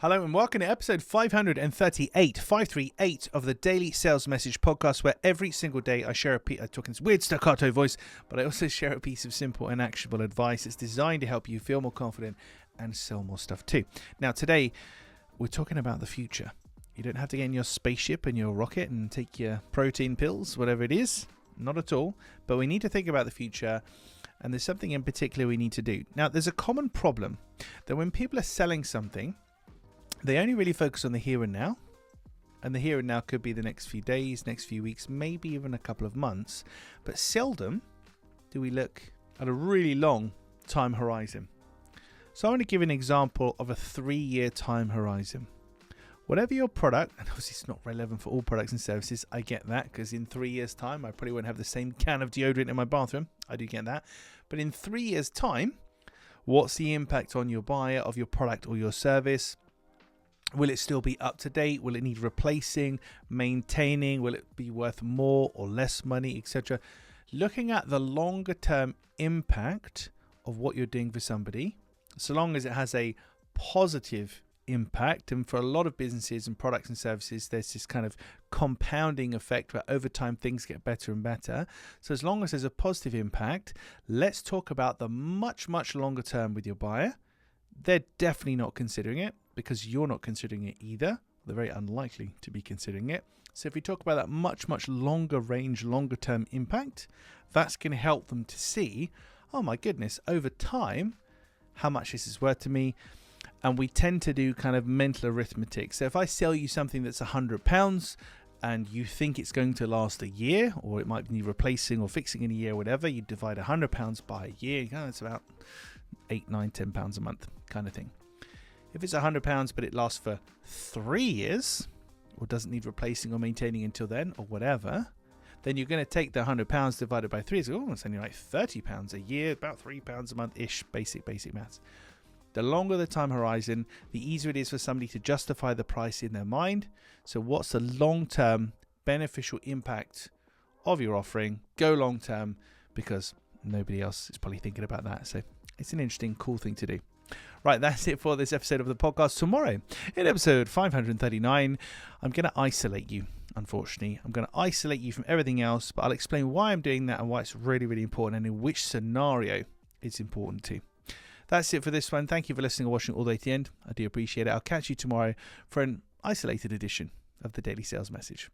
Hello and welcome to episode 538 of the Daily Sales Message podcast, where every single day I share I talk in this weird staccato voice, but I also share a piece of simple and actionable advice that's designed to help you feel more confident and sell more stuff too. Now today, we're talking about the future. You don't have to get in your spaceship and your rocket and take your protein pills, whatever it is. Not at all. But we need to think about the future, and there's something in particular we need to do. Now, there's a common problem that when people are selling something, they only really focus on the here and now. And the here and now could be the next few days, next few weeks, maybe even a couple of months. But seldom do we look at a really long time horizon. So I want to give an example of a 3-year time horizon. Whatever your product, and obviously it's not relevant for all products and services, I get that, because in 3 years' time, I probably won't have the same can of deodorant in my bathroom. I do get that. But in 3 years' time, what's the impact on your buyer of your product or your service? Will it still be up to date? Will it need replacing, maintaining? Will it be worth more or less money, etc.? Looking at the longer term impact of what you're doing for somebody, so long as it has a positive impact. And for a lot of businesses and products and services, there's this kind of compounding effect where over time things get better and better. So as long as there's a positive impact, let's talk about the much longer term with your buyer. They're definitely not considering it, because you're not considering it either. They're very unlikely to be considering it. So if we talk about that much longer range, longer term impact, that's going to help them to see, oh my goodness, over time, how much this is worth to me. And we tend to do kind of mental arithmetic. So if I sell you something that's £100 and you think it's going to last a year, or it might need replacing or fixing in a year, or whatever, you divide £100 by a year, it's about £8, £9, £10 a month kind of thing. If it's £100 but it lasts for 3 years, or doesn't need replacing or maintaining until then, or whatever, then you're going to take the £100 divided by 3. So it's only like £30 a year, about £3 a month-ish, basic maths. The longer the time horizon, the easier it is for somebody to justify the price in their mind. So what's the long-term beneficial impact of your offering? Go long-term, because nobody else is probably thinking about that. So it's an interesting, cool thing to do. Right, that's it for this episode of the podcast. Tomorrow, in episode 539, I'm going to isolate you, unfortunately. I'm going to isolate you from everything else, but I'll explain why I'm doing that and why it's really important and in which scenario it's important to. That's it for this one. Thank you for listening or watching all the way to the end. I do appreciate it. I'll catch you tomorrow for an isolated edition of the Daily Sales Message.